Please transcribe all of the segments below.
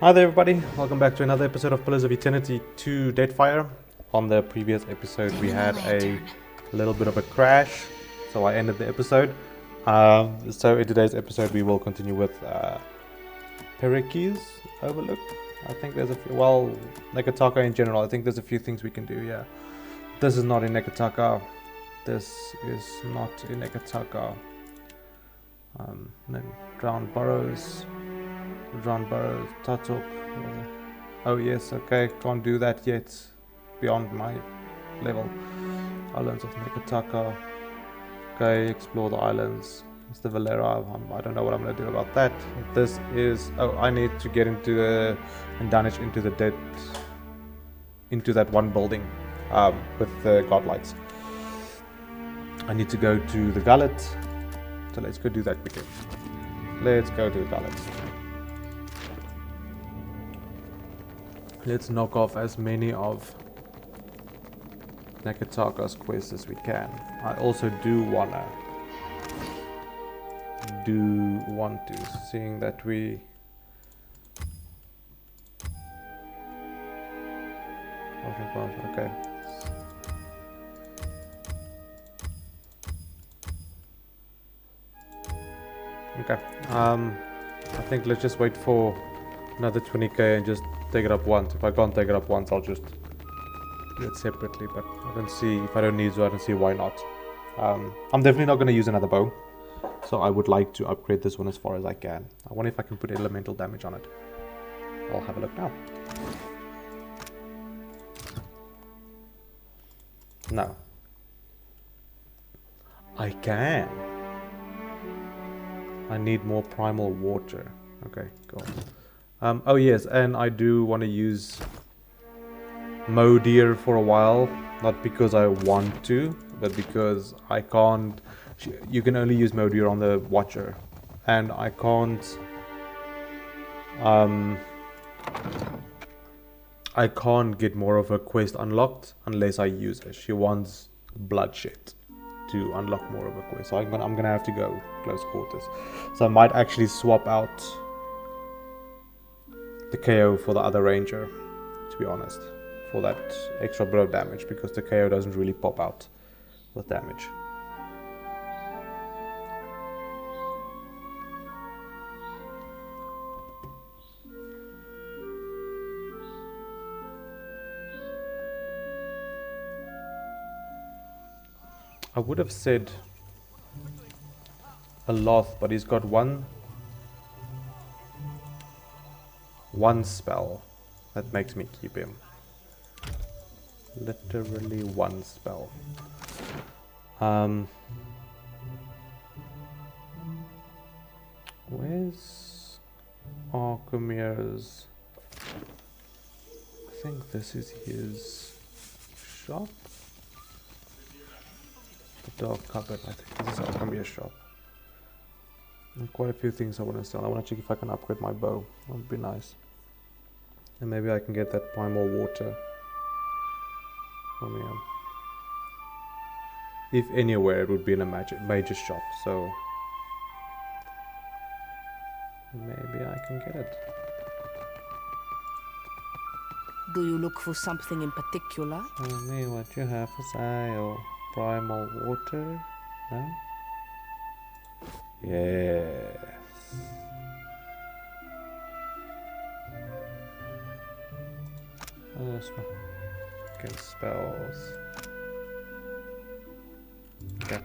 Hi there everybody, welcome back to another episode of Pillars of Eternity 2 Deadfire. On the previous episode we had a little bit of a crash, so I ended the episode. So in today's episode we will continue with Perikes Overlook. I think there's a few, well, Nekataka in general, I think there's a few things we can do, yeah. This is not in Nekataka. This is not in Nekataka. Then Drowned Burrows, Tatok. Oh yes, okay, can't do that yet. Beyond my level. Islands of Nekataka. Okay, explore the islands. It's the Valera. I don't know what I'm gonna do about that. This is. Oh, I need to get into the and damage into the dead. Into that one building, with the godlikes. I need to go to the gullet. So let's go do that quickly. Let's go to the gullet. Let's knock off as many of Nekataka's quests as we can. I also do want to, seeing that we okay. Okay. I think let's just wait for another 20k and just take it up once. If I can't take it up once, I'll just do it separately. But I don't see, if I don't need to, I don't see why not. I'm definitely not going to use another bow, so I would like to upgrade this one as far as I can. I wonder if I can put elemental damage on it. I'll have a look now. No. I can. I need more primal water. Okay, cool. Oh yes, and I do want to use Modeer for a while. Not because I want to, but because I can't. You can only use Modeer on the Watcher. And I can't. I can't get more of her quest unlocked unless I use her. She wants bloodshed to unlock more of a quest. So I'm gonna have to go close quarters. So I might actually swap out the KO for the other ranger, to be honest, for that extra bit of damage, because the KO doesn't really pop out with damage. I would have said a Loth, but he's got one spell that makes me keep him. Literally one spell. Where's Arkemyr's? I think this is his shop. The dark cupboard, I think this is Arkemyr's shop. And quite a few things I want to sell. I want to check if I can upgrade my bow. That would be nice. And maybe I can get that primal water from here. If anywhere, it would be in a major shop. So maybe I can get it. Do you look for something in particular? Tell me what you have for sale. Primal water? No? Yes. Against spells. Okay.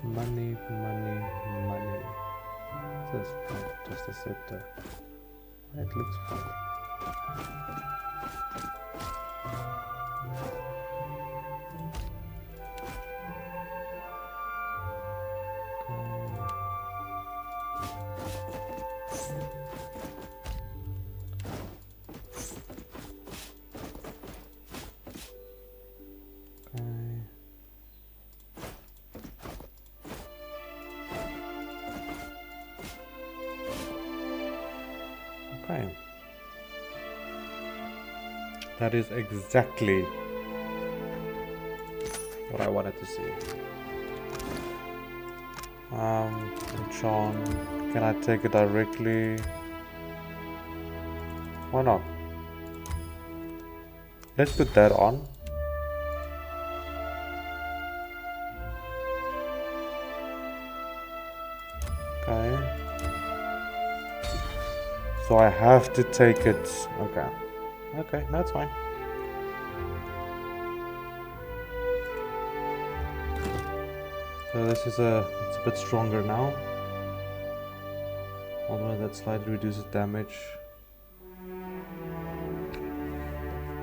Money. This is just a scepter. It looks fun. Okay. That is exactly what I wanted to see. Enchant. Can I take it directly? Why not? Let's put that on. Okay. So I have to take it. Okay. Okay, that's fine. So this is it's a bit stronger now. Although that slightly reduces damage.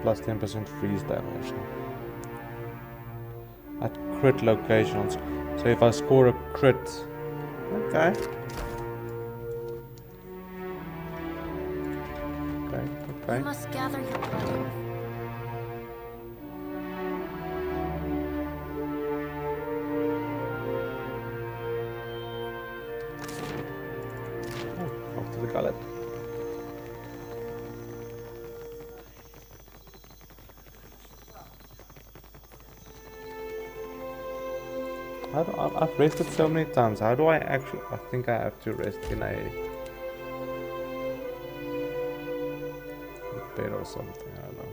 Plus 10% freeze damage. At crit locations. So if I score a crit. Okay. Okay. You must gather your blood. Off to the gullet. I've rested so many times. How do I actually? I think I have to rest in a bed or something. I don't know.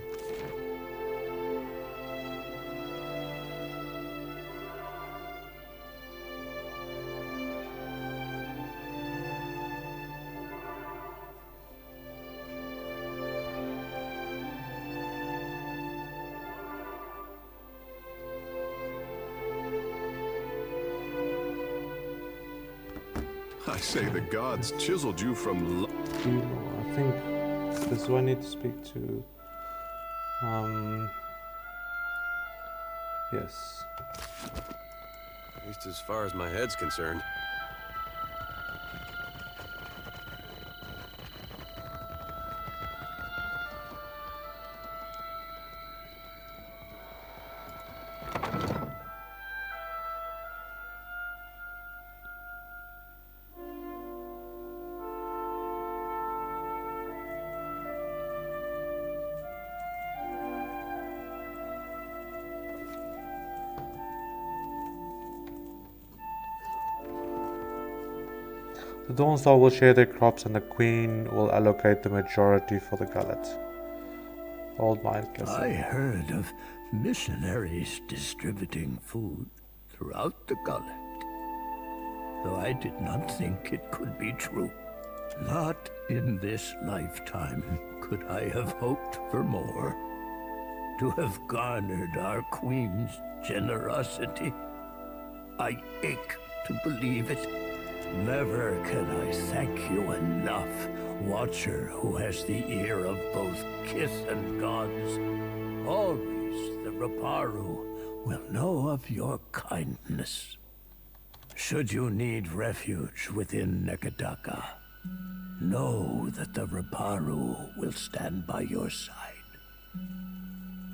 I say the gods chiseled you from I think this is who I need to speak to. Yes. At least as far as my head's concerned. The Dawnstar will share their crops and the Queen will allocate the majority for the gullet. Old mind kissing. I heard of missionaries distributing food throughout the gullet, though I did not think it could be true. Not in this lifetime could I have hoped for more. To have garnered our Queen's generosity. I ache to believe it. Never can I thank you enough, Watcher who has the ear of both kith and gods. Always the Raparu will know of your kindness. Should you need refuge within Nekadaka, know that the Raparu will stand by your side.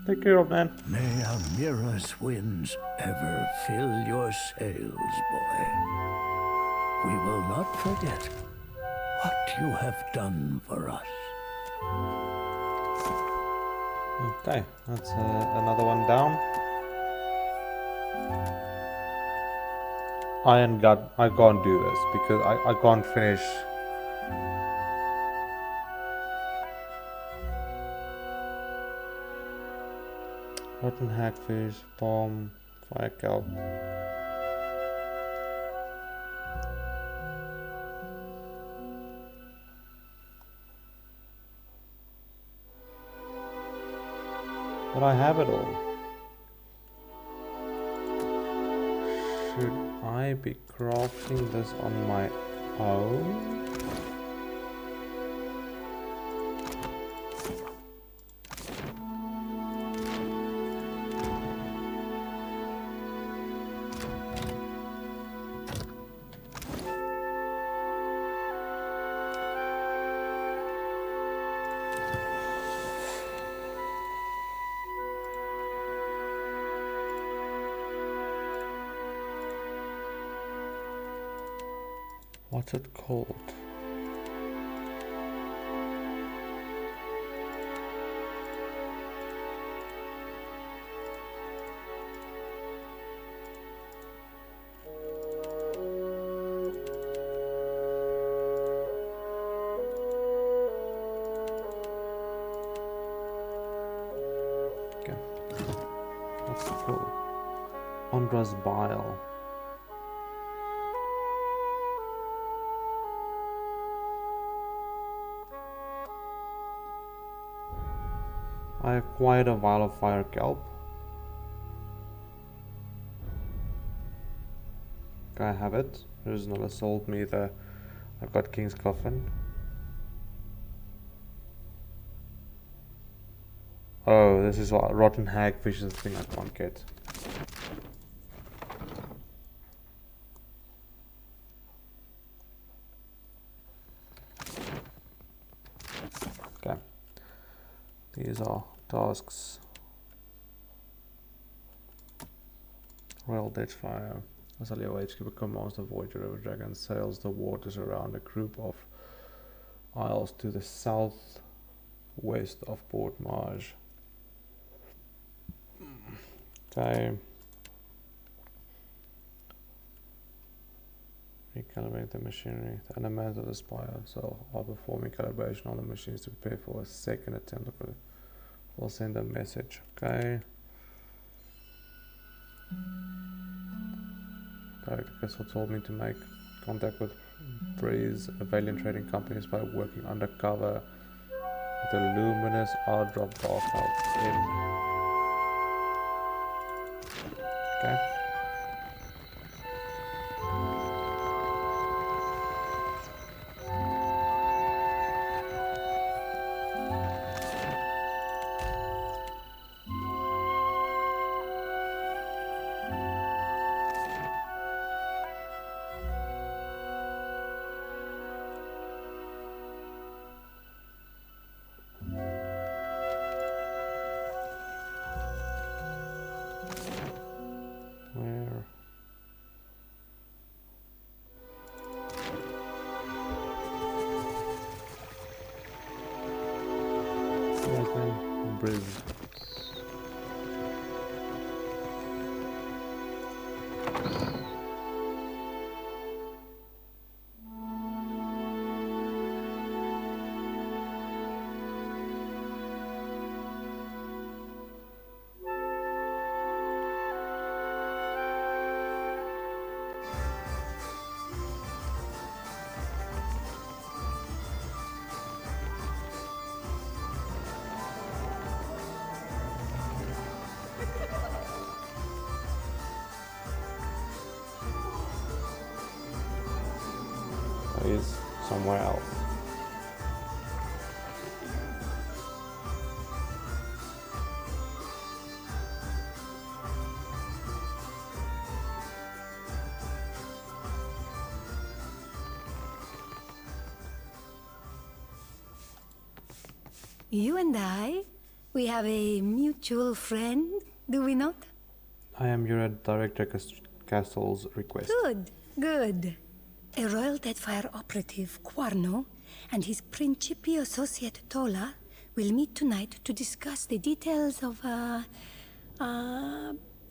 Take care of man. May Amira's winds ever fill your sails, boy. We will not forget what you have done for us. Okay, that's another one down. Iron God, I can't do this because I can't finish. Rotten hagfish, bomb, fire kelp. But I have it all. Should I be crafting this on my own? What's it called? unnatural. Ondra's bile. I acquired a vial of fire kelp. Can I have it? There's not a salt meter. I've got King's Coffin. Oh, this is what rotten hagfish is the thing I can't get. Okay. These are tasks. Royal Deadfire. Azalea HQ commands the Voyager River Dragon sails the waters around a group of isles to the southwest of Port Marge. Okay. Recalibrate the machinery. The elements of the spire so are performing calibration on the machines to prepare for a second attempt. We'll send a message. Okay. Director Castle told me to make contact with Breeze, a Valiant trading companies by working undercover with the luminous R-drop bathhouse in. Okay. Is somewhere else. You and I, we have a mutual friend, do we not? I am your Director Castle's request. Good, good. A Royal Deadfire operative, Quarno, and his Principi associate, Tola, will meet tonight to discuss the details of a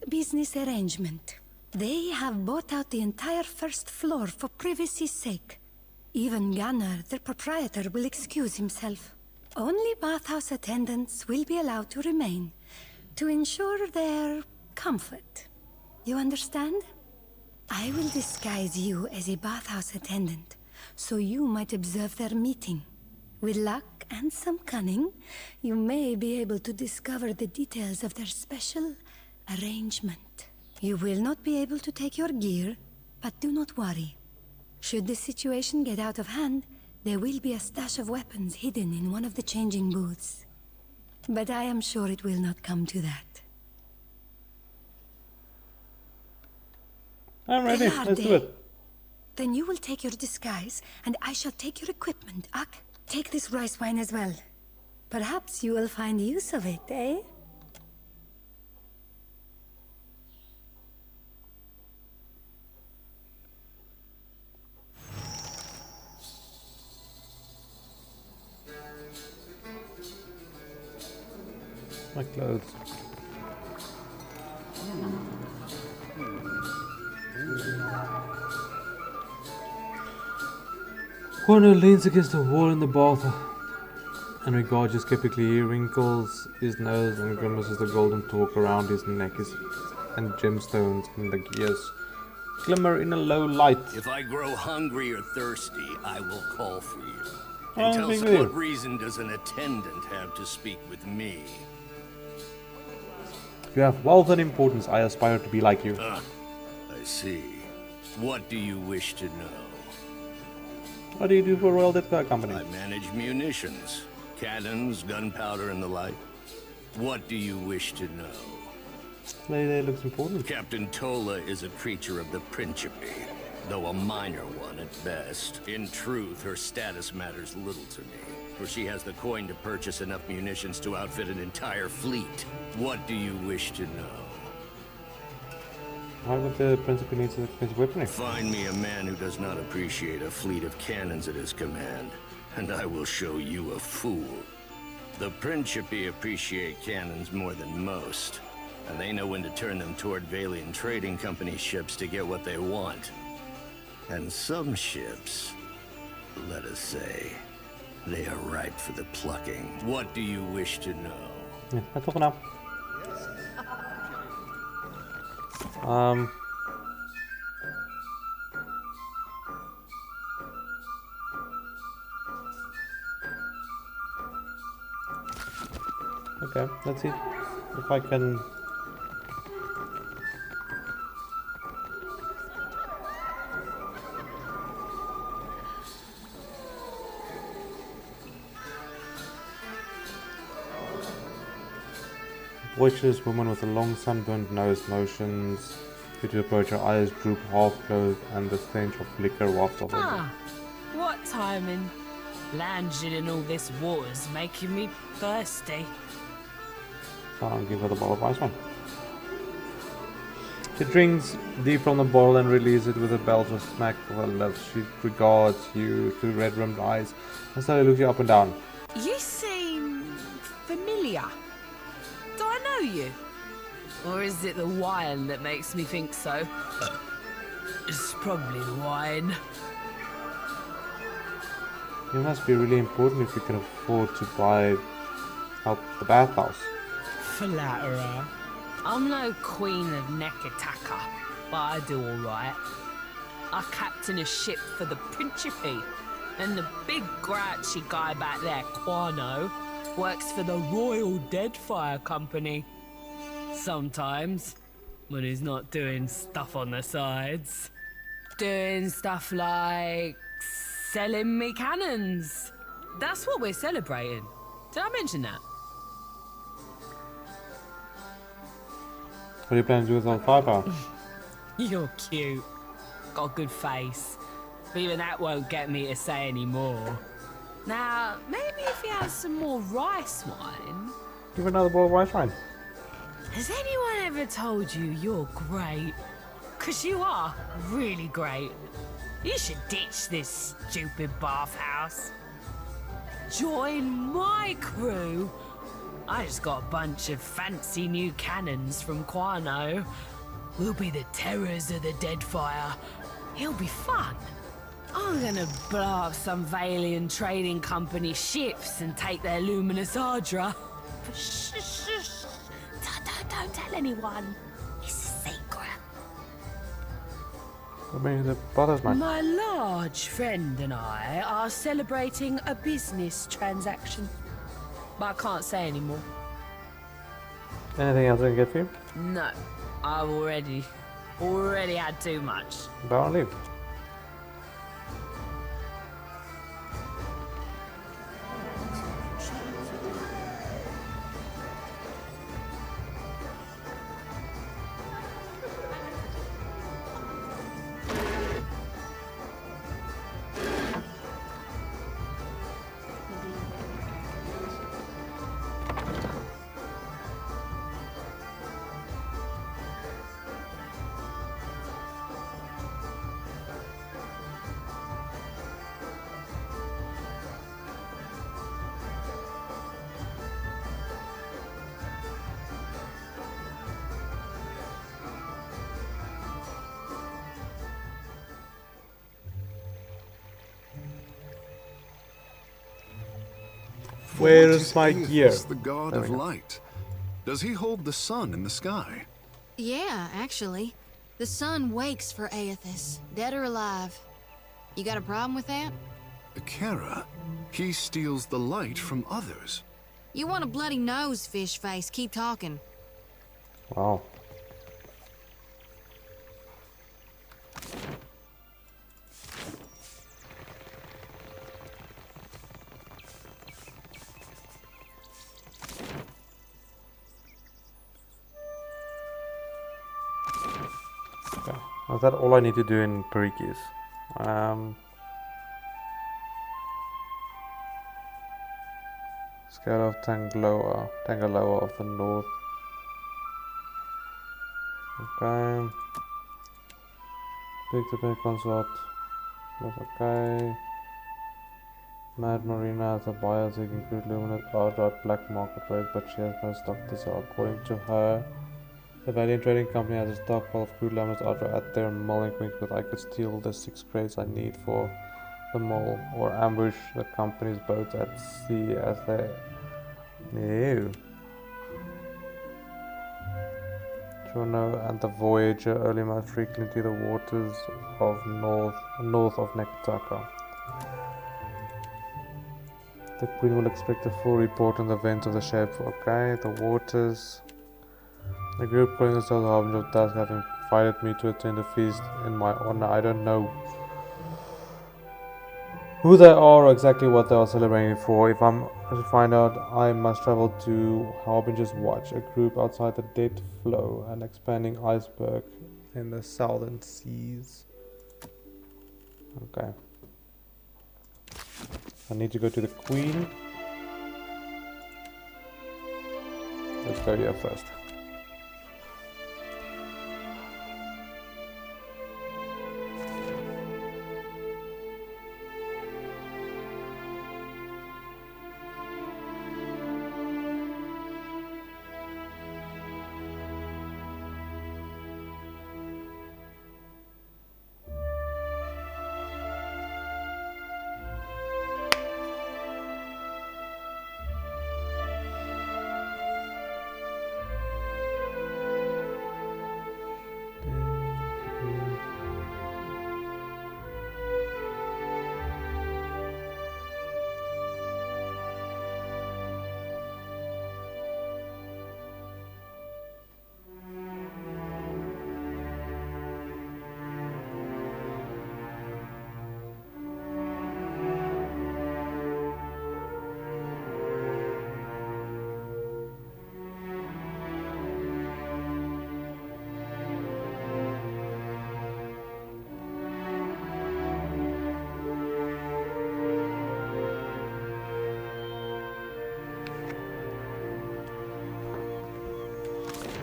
business arrangement. They have bought out the entire first floor for privacy's sake. Even Gunnar, their proprietor, will excuse himself. Only bathhouse attendants will be allowed to remain, to ensure their comfort. You understand? I will disguise you as a bathhouse attendant, so you might observe their meeting. With luck and some cunning, you may be able to discover the details of their special arrangement. You will not be able to take your gear, but do not worry. Should the situation get out of hand, there will be a stash of weapons hidden in one of the changing booths. But I am sure it will not come to that. I'm ready. Let's do it. Then you will take your disguise, and I shall take your equipment. Ak, take this rice wine as well. Perhaps you will find use of it, eh? My clothes. Corner leans against the wall in the bath. and regards you skeptically. He wrinkles his nose and grimaces. The golden talk around his neck and gemstones in the gears glimmer in a low light. If I grow hungry or thirsty, I will call for you. I And don't tell think us we what do. reason does an attendant have to speak with me? You have wealth and importance. I aspire to be like you. I see. What do you wish to know? What do you do for Royal Deadfire Company? I manage munitions, cannons, gunpowder, and the like. What do you wish to know? Lady looks important. Captain Tola is a creature of the Principe, though a minor one at best. In truth, her status matters little to me, for she has the coin to purchase enough munitions to outfit an entire fleet. What do you wish to know? Why would the Principal need an expensive weaponry? Find me a man who does not appreciate a fleet of cannons at his command, and I will show you a fool. The Principe appreciate cannons more than most, and they know when to turn them toward Valian Trading Company ships to get what they want. And some ships, let us say, they are ripe for the plucking. What do you wish to know? Yeah, that's all for now. Okay, let's see if I can. Boisterous woman with a long sunburned nose motions you to approach. Her eyes droop half closed and the stench of liquor wafts off her. Ah, what timing. Lounging in all this water's making me thirsty. I'll give her the bottle of ice one. She drinks deep from the bottle and releases it with a belch smack of her lips. She regards you through red-rimmed eyes and slowly looks you up and down. You seem familiar. Do I know you? Or is it the wine that makes me think so? It's probably the wine. You must be really important if you can afford to buy out the bathhouse. Flatterer. I'm no queen of Nekataka, but I do alright. I captain a ship for the Principe, and the big grouchy guy back there, Quano, works for the Royal Deadfire Company. Sometimes, when he's not doing stuff on the sides. Doing stuff like selling me cannons. That's what we're celebrating. Did I mention that? What do you plan to do with all the firepower? You're cute. Got a good face. But even that won't get me to say any more. Now, maybe if you have some more rice wine. Give her another bottle of white wine. Has anyone ever told you you're great? 'Cause you are really great. You should ditch this stupid bathhouse. Join my crew. I just got a bunch of fancy new cannons from Quano. We'll be the terrors of the Deadfire. It'll be fun. I'm gonna blow up some Valian Trading Company ships and take their luminous Ardra. But shh. Don't tell anyone. It's a secret. What means the bothers me? My large friend and I are celebrating a business transaction. But I can't say anymore. Anything else I can get for you? No, I've already had too much. Bow and leave. For Where what is my Eothas gear? the god There of we go. light? Does he hold the sun in the sky? Yeah, actually. The sun wakes for Eothas, dead or alive. You got a problem with that? Bekarna, he steals the light from others. You want a bloody nose, fish face. Keep talking. Wow. Okay. Is that all I need to do in Perikis? Scale of Tangaloa of the North. Okay. Pick the big Concelhaut. That's okay. Mad Marina has a buyer seeking fruit luminous outright black market rate, but she has no stock to sell. According to her, the Valiant Trading Company has a stockpile of crude luminous outright at their mill in Quinkwood. I could steal the 6 crates I need for the mill, or ambush the company's boats at sea as they... No. Churned and the Voyager early most frequently the waters of north of Nekataka. The Queen will expect a full report on the events of the ship. Okay, the waters. The group calling themselves the Harbinger of Dusk have invited me to attend a feast in my honor. I don't know who they are or exactly what they are celebrating for. If I'm to find out, I must travel to Harbinger's Watch, a group outside the dead flow and expanding iceberg in the southern seas. Okay. I need to go to the Queen. Let's go here first.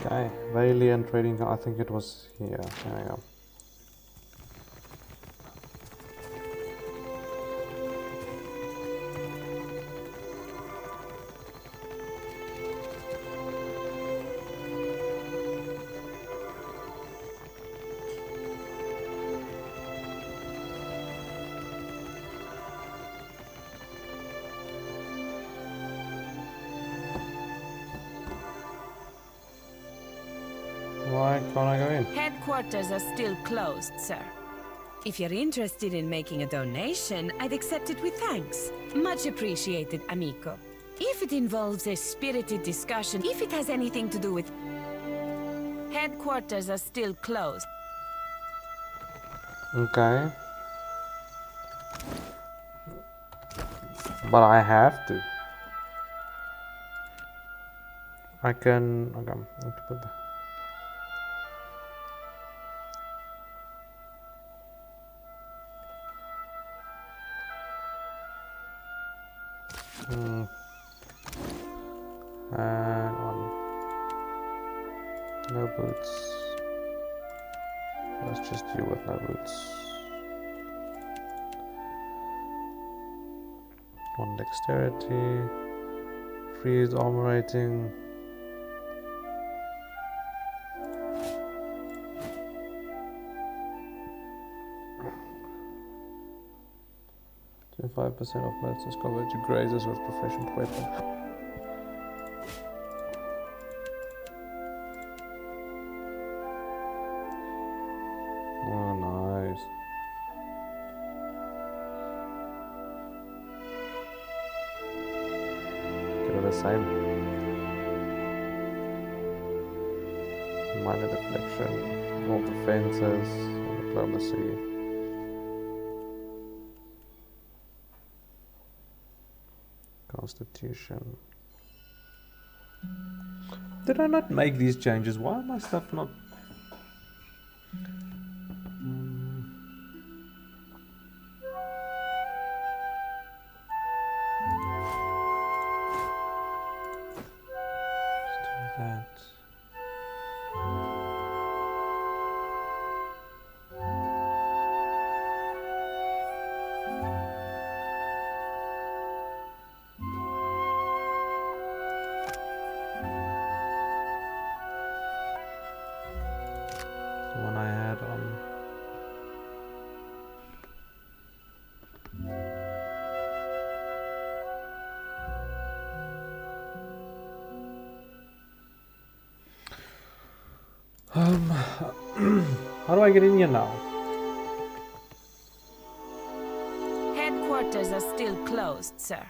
Okay, Valiant Trading, I think it was here. There we go. Why can't I go in? Headquarters are still closed, sir. If you're interested in making a donation, I'd accept it with thanks. Much appreciated, amico. If it involves a spirited discussion, if it has anything to do with... Headquarters are still closed. Okay. But I have to. I can... Okay, I have to put the... No boots. That's just you with no boots. 1 dexterity. Freeze armor rating. 25% of medicines covered to grazers with proficient weapon. Oh, nice. They're the same. Minor deflection, all defenses, diplomacy. Constitution. Did I not make these changes? Why am my stuff not... Let's do that. The one I had on. How do I get in here now? Headquarters are still closed, sir.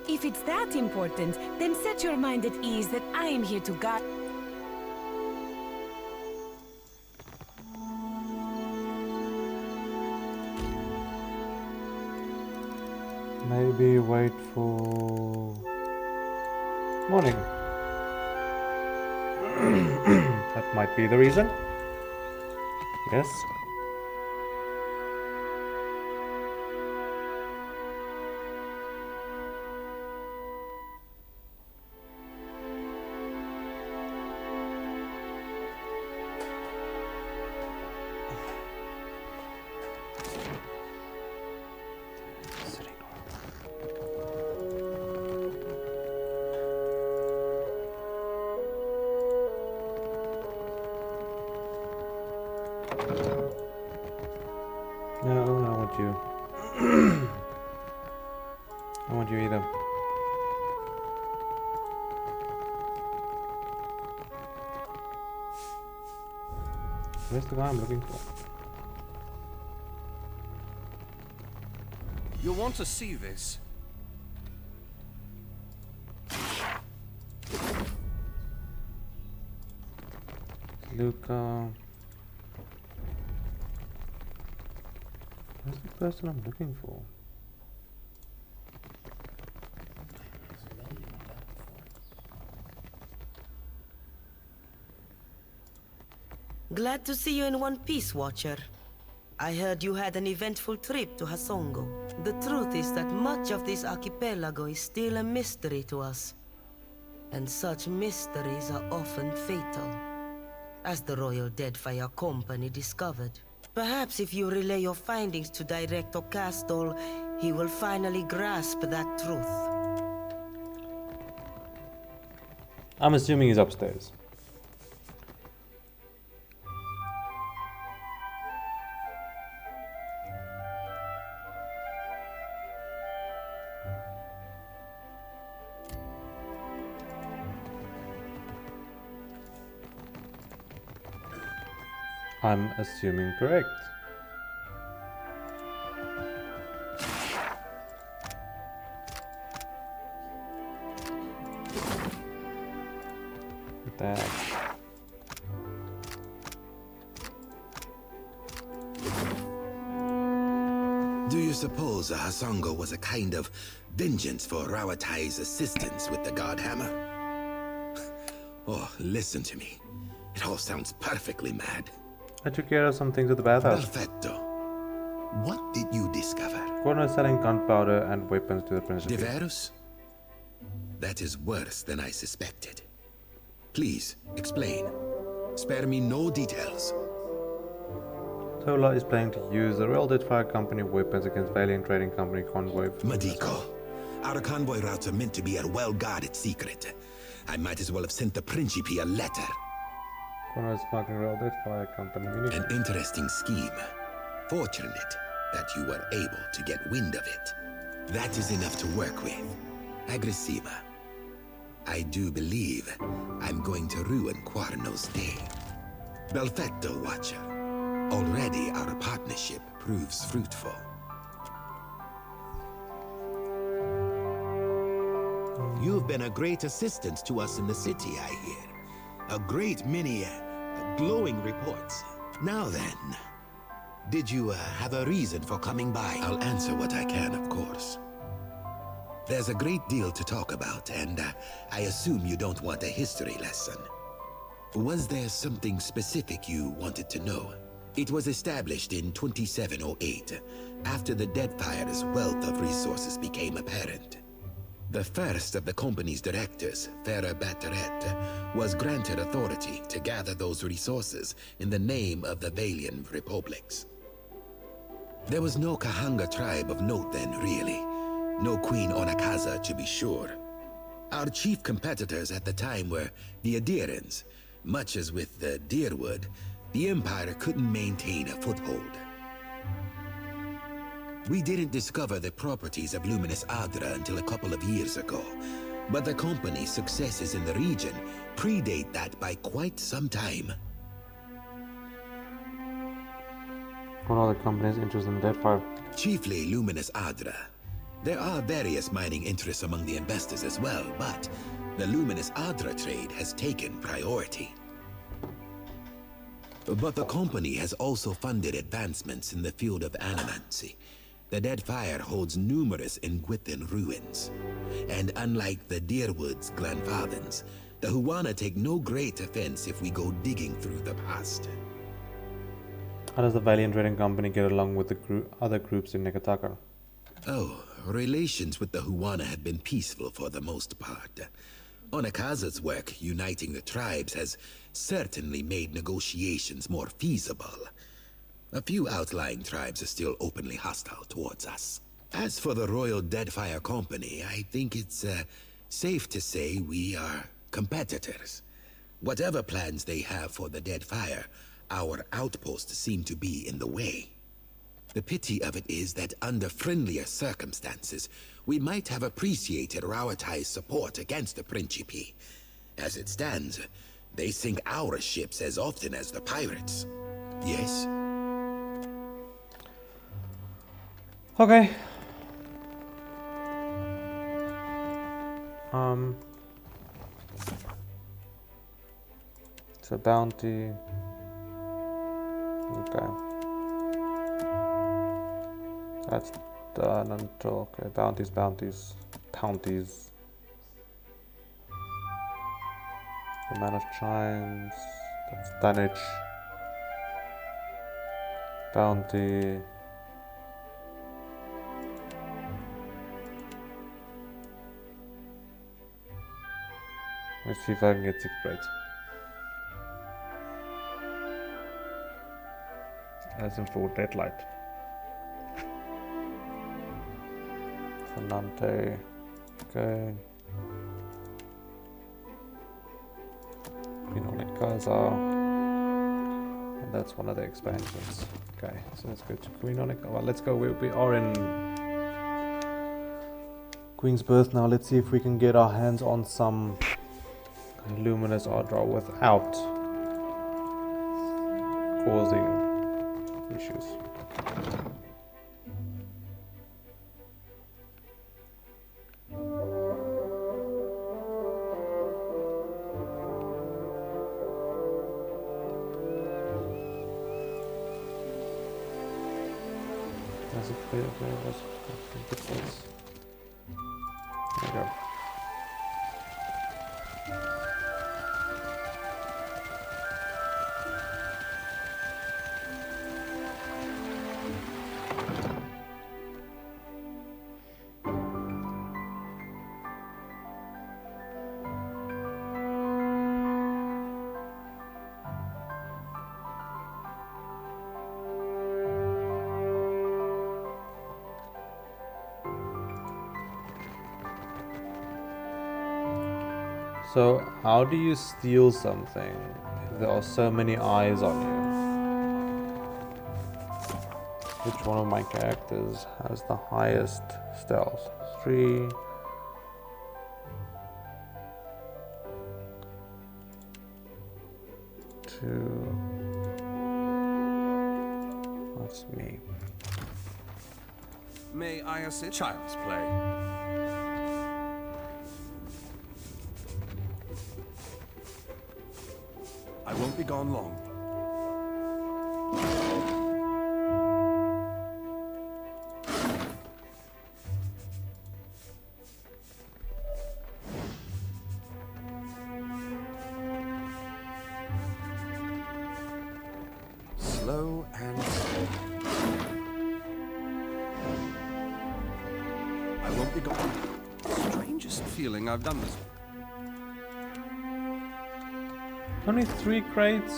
If it's that important, then set your mind at ease that I am here to guard. Maybe wait for morning. That might be the reason. Yes. No, I want you. I want you either. Where's the guy I'm looking for? You'll want to see this. Luca. Where's the person I'm looking for? Glad to see you in one piece, Watcher. I heard you had an eventful trip to Hasongo. The truth is that much of this archipelago is still a mystery to us. And such mysteries are often fatal, as the Royal Deadfire Company discovered. Perhaps if you relay your findings to Director Castol, he will finally grasp that truth. I'm assuming he's upstairs. I'm assuming correct. That. Do you suppose Hasongo was a kind of vengeance for Rawatai's assistance with the God Hammer? Oh, listen to me. It all sounds perfectly mad. I took care of some things at the bathhouse. Perfetto. What did you discover? Corno is selling gunpowder and weapons to the princess. Diverus? That is worse than I suspected. Please, explain. Spare me no details. Tola is planning to use the Royal Deadfire Company weapons against Valiant Trading Company convoy. Madiko, our convoy routes are meant to be a well-guarded secret. I might as well have sent the Principe a letter. Corno is fucking Royal Deadfire Company. An interesting scheme. Fortunate that you were able to get wind of it. That is enough to work with. Aggressiva. I do believe I'm going to ruin Quarno's day. Belfetto, Watcher. Already our partnership proves fruitful. You've been a great assistance to us in the city, I hear. A great many glowing reports. Now then, did you have a reason for coming by? I'll answer what I can, of course. There's a great deal to talk about, and I assume you don't want a history lesson. Was there something specific you wanted to know? It was established in 2708, after the Deadfire's wealth of resources became apparent. The first of the company's directors, Farah Bataret, was granted authority to gather those resources in the name of the Valian Republics. There was no Kahanga tribe of note then, really. No Queen Onakaza, to be sure. Our chief competitors at the time were the Adirans. Much as with the Deerwood, the Empire couldn't maintain a foothold. We didn't discover the properties of Luminous Adra until a couple of years ago, but the company's successes in the region predate that by quite some time. What are the companies interested in Deadfire? Chiefly Luminous Adra. There are various mining interests among the investors as well, but the Luminous Adra trade has taken priority. But the company has also funded advancements in the field of animancy. The Deadfire holds numerous Ingwithan ruins. And unlike the Deerwood's Glenfarthens, the Huana take no great offense if we go digging through the past. How does the Valiant Trading Company get along with the other groups in Nekataka? Oh, relations with the Huana have been peaceful for the most part. Onakaza's work uniting the tribes has certainly made negotiations more feasible. A few outlying tribes are still openly hostile towards us. As for the Royal Deadfire Company, I think it's safe to say we are competitors. Whatever plans they have for the Deadfire, our outposts seem to be in the way. The pity of it is that under friendlier circumstances, we might have appreciated Rauatai's support against the Principi. As it stands, they sink our ships as often as the pirates. Yes? Okay. It's a bounty. Okay. That's done until, okay, bounties. The Man of Chimes, that's damage. Bounty. Let's see if I can get 6 plates. As in full deadlight. Fernante. Okay. Ukaizo. And that's one of the expansions. Okay, so let's go to Queen Onyx. Well, let's go. We are in Queen's Birth now. Let's see if we can get our hands on some Luminous Adra without causing issues. That's a bit of there we go. So, how do you steal something if there are so many eyes on you? Which one of my characters has the highest stealth? 3. That's me. May I assist? Child's play. I won't be gone long. Slow and steady. I won't be gone. Strangest feeling I've done this. Only 3 crates.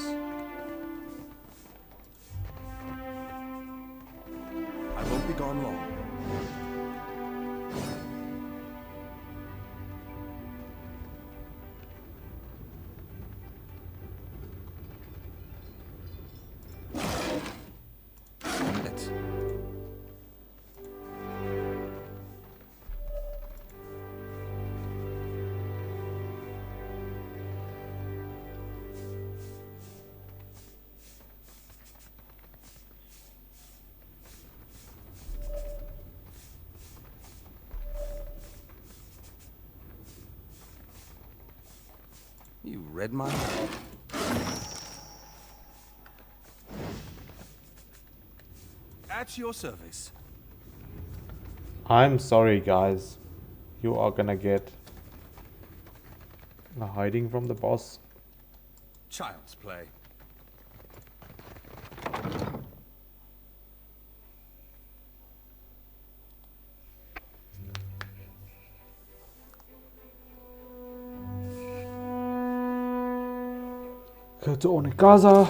I won't be gone long. Let's You read my mind. At your service. I'm sorry, guys. You are gonna get a hiding from the boss. Child's play. Go to Ukaizo.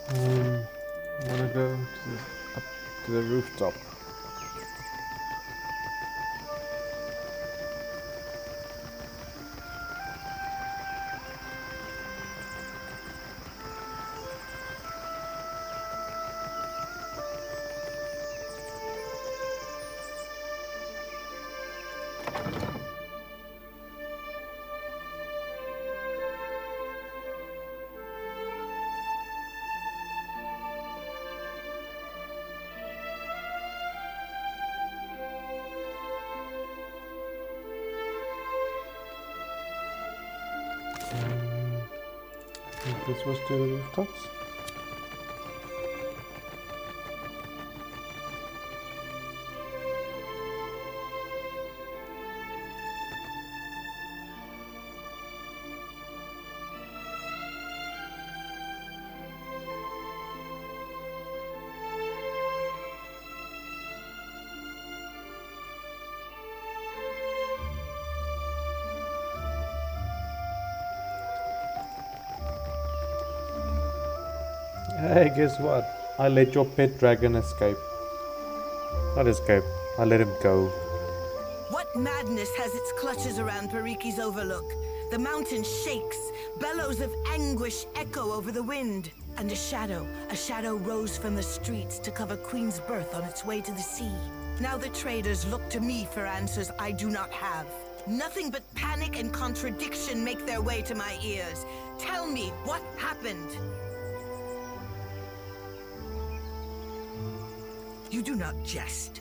I wanna go up to the rooftop. This was to the rooftops. Hey, guess what? I let your pet dragon escape. Not escape. I let him go. What madness has its clutches around Pariki's overlook? The mountain shakes. Bellows of anguish echo over the wind. And a shadow rose from the streets to cover Queen's Birth on its way to the sea. Now the traders look to me for answers I do not have. Nothing but panic and contradiction make their way to my ears. Tell me what happened. You do not jest.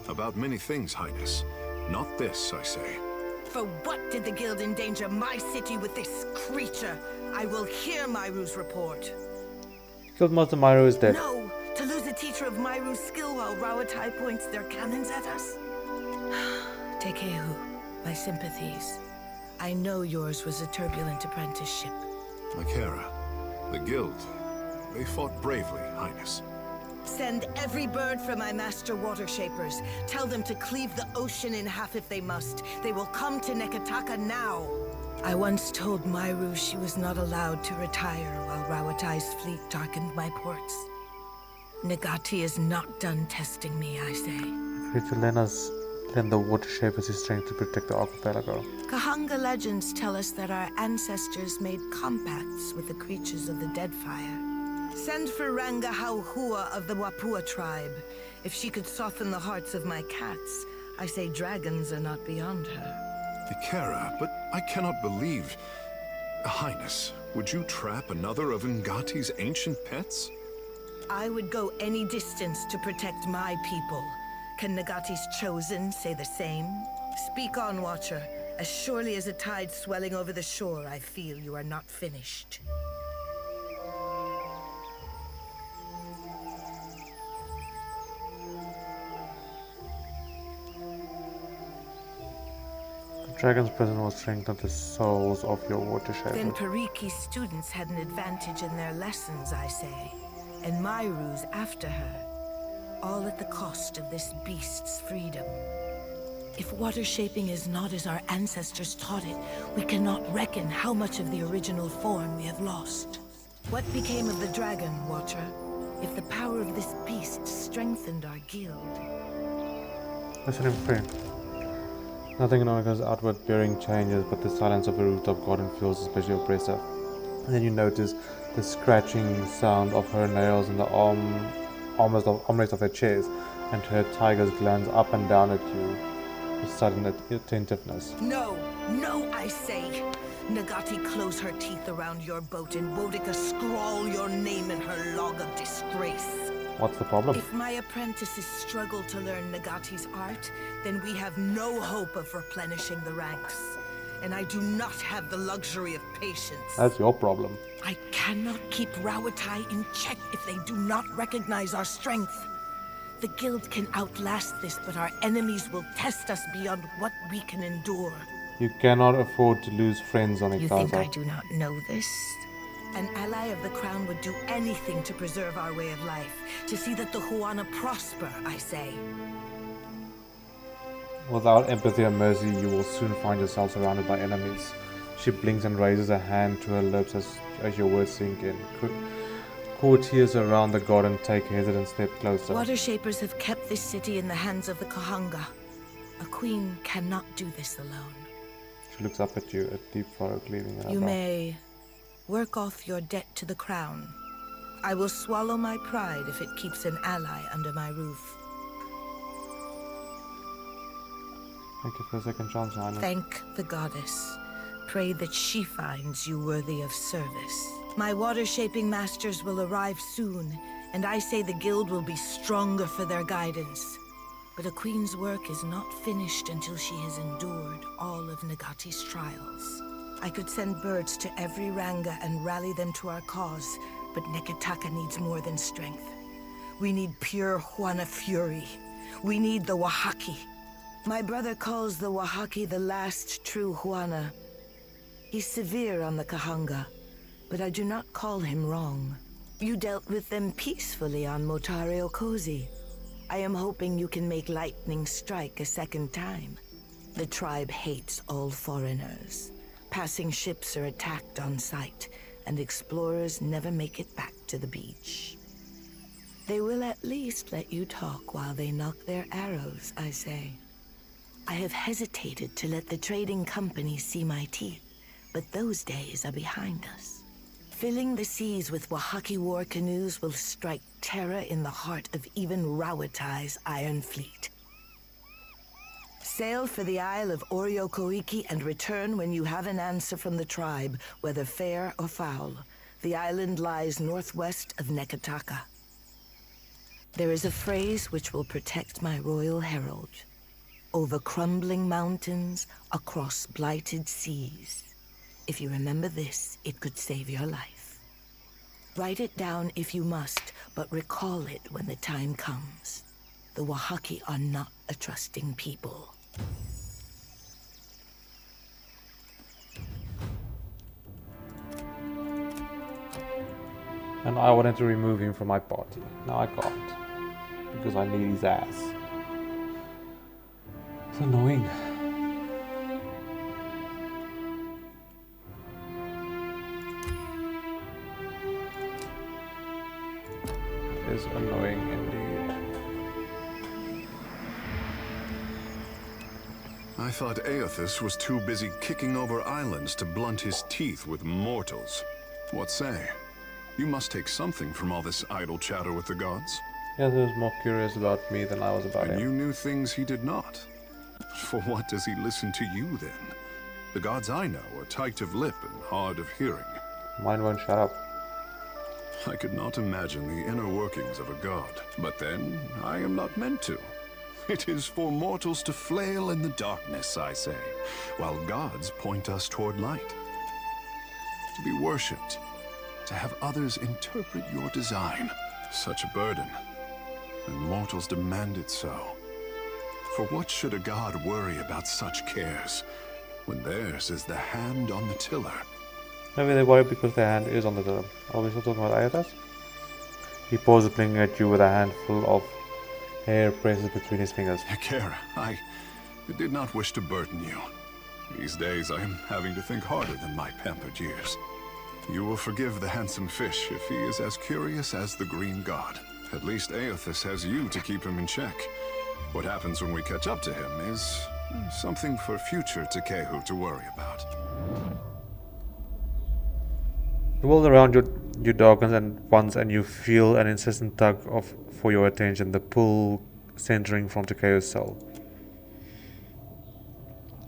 About many things, Highness. Not this, I say. For what did the guild endanger my city with this creature? I will hear Myru's report. Killed most of Myru is dead. No, to lose a teacher of Myru's skill while Rawatai points their cannons at us. Tekehu, my sympathies. I know yours was a turbulent apprenticeship. Bekarna, the guild, they fought bravely, Highness. Send every bird for my master water shapers. Tell them to cleave the ocean in half if they must. They will come to Nekataka now. I once told Myru she was not allowed to retire while Rawatai's fleet darkened my ports. Nagati is not done testing me, I say. Free to lend the water shapers his strength to protect the archipelago. Kahanga legends tell us that our ancestors made compacts with the creatures of the Deadfire. Send for Ranga Hauhua of the Wapua tribe. If she could soften the hearts of my cats, I say dragons are not beyond her. Bekarna, but I cannot believe... Highness, would you trap another of Ngati's ancient pets? I would go any distance to protect my people. Can Nagati's chosen say the same? Speak on, Watcher. As surely as a tide swelling over the shore, I feel you are not finished. The dragon's presence will strengthen the souls of your water shapers. Then Pariki's students had an advantage in their lessons, I say. And Myru's after her. All at the cost of this beast's freedom. If water shaping is not as our ancestors taught it, we cannot reckon how much of the original form we have lost. What became of the dragon, Watcher? If the power of this beast strengthened our guild. Listen him free. Nothing in Orga's outward bearing changes, but the silence of a rooftop garden feels especially oppressive. And then you notice the scratching sound of her nails in the armrest of her chairs, and her tiger's glance up and down at you with sudden attentiveness. No, no, I say. Nagati close her teeth around your boat and Wodika scrawl your name in her log of disgrace. What's the problem? If my apprentices struggle to learn Nagati's art, then we have no hope of replenishing the ranks. And I do not have the luxury of patience. That's your problem. I cannot keep Rawatai in check if they do not recognize our strength. The guild can outlast this, but our enemies will test us beyond what we can endure. You cannot afford to lose friends on Eothas. You think I do not know this? An ally of the crown would do anything to preserve our way of life, to see that the Huana prosper, I say. Without empathy or mercy, you will soon find yourself surrounded by enemies. She blinks and raises a hand to her lips as your words sink in. Courtiers around the garden take a hesitant step closer. Water shapers have kept this city in the hands of the Kahanga. A queen cannot do this alone. She looks up at you, a deep furrow cleaving in her You brow. may work off your debt to the crown. I will swallow my pride if it keeps an ally under my roof. Thank you for a second chance, Highness. Thank the goddess. Pray that she finds you worthy of service. My water-shaping masters will arrive soon, and I say the guild will be stronger for their guidance. But a queen's work is not finished until she has endured all of Nagati's trials. I could send birds to every Ranga and rally them to our cause, but Nekataka needs more than strength. We need pure Huana fury. We need the Wahaki. My brother calls the Wahaki the last true Huana. He's severe on the Kahanga, but I do not call him wrong. You dealt with them peacefully on Motare Okozi. I am hoping you can make lightning strike a second time. The tribe hates all foreigners. Passing ships are attacked on sight, and explorers never make it back to the beach. They will at least let you talk while they knock their arrows, I say. I have hesitated to let the trading companies see my teeth, but those days are behind us. Filling the seas with Wahaki war canoes will strike terror in the heart of even Rawatai's iron fleet. Sail for the Isle of Oriokoiki and return when you have an answer from the tribe, whether fair or foul. The island lies northwest of Nekataka. There is a phrase which will protect my royal herald. over crumbling mountains, across blighted seas. If you remember this, it could save your life. Write it down if you must, but recall it when the time comes. The Wahaki are not a trusting people. And I wanted to remove him from my party. Now I can't. Because I need his ass. It's annoying. It is annoying indeed. I thought Eothas was too busy kicking over islands to blunt his teeth with mortals. What say? You must take something from all this idle chatter with the gods. Yeah, he was more curious about me than I was about him. And you knew things he did not. For what does he listen to you then? The gods I know are tight of lip and hard of hearing. Mine won't shut up. I could not imagine the inner workings of a god, but then I am not meant to. It is for mortals to flail in the darkness, I say, while gods point us toward light. To be worshipped, to have others interpret your design, such a burden, and mortals demand it so. For what should a god worry about such cares, when theirs is the hand on the tiller? Maybe they worry because their hand is on the tiller. Are we still talking about Eothas? He pauses, looking at you with a handful of hair pressed between his fingers. Kara, I did not wish to burden you. These days I am having to think harder than my pampered years. You will forgive the handsome fish if he is as curious as the green god. At least Eothas has you to keep him in check. What happens when we catch up to him is something for future Concelhaut to worry about. The world around you darkens and once, and you feel an incessant tug for your attention, the pull centering from Concelhaut's soul.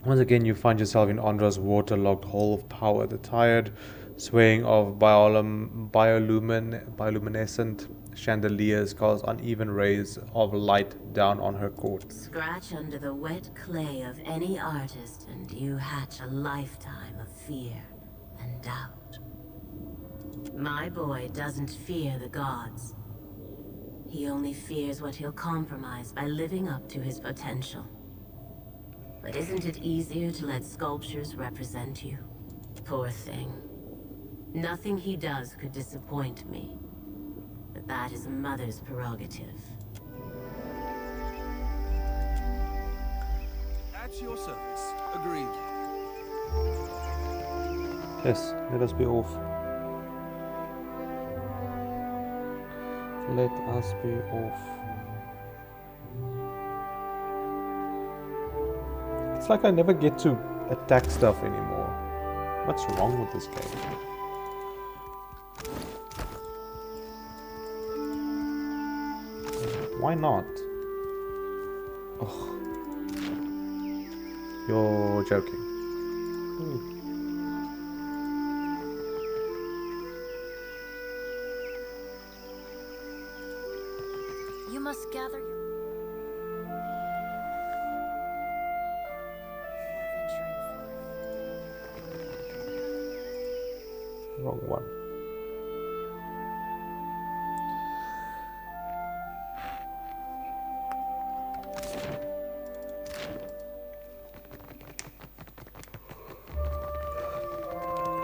Once again, you find yourself in Andra's waterlogged hall of power, the tired swaying of bioluminescent chandeliers cast uneven rays of light down on her court. Scratch under the wet clay of any artist and you hatch a lifetime of fear and doubt. My boy doesn't fear the gods. He only fears what he'll compromise by living up to his potential. But isn't it easier to let sculptures represent you? Poor thing. Nothing he does could disappoint me. But that is a mother's prerogative. At your service. Agreed. Yes, let us be off. Let us be off. It's like I never get to attack stuff anymore. What's wrong with this game? Why not? Oh. You're joking. You must gather your... Wrong one.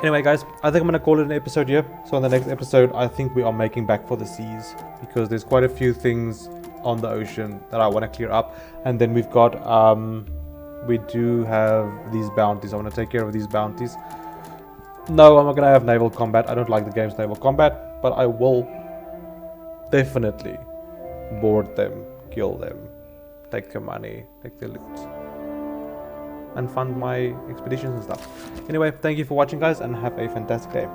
Anyway guys, I think I'm gonna call it an episode here. So in the next episode, I think we are making back for the seas, because there's quite a few things on the ocean that I want to clear up. And then we've got, we do have these bounties. I want to take care of these bounties. No, I'm not gonna have naval combat. I don't like the game's naval combat, but I will definitely board them, kill them, take their money, take their loot, and fund my expeditions and stuff. Anyway, thank you for watching guys, and have a fantastic day.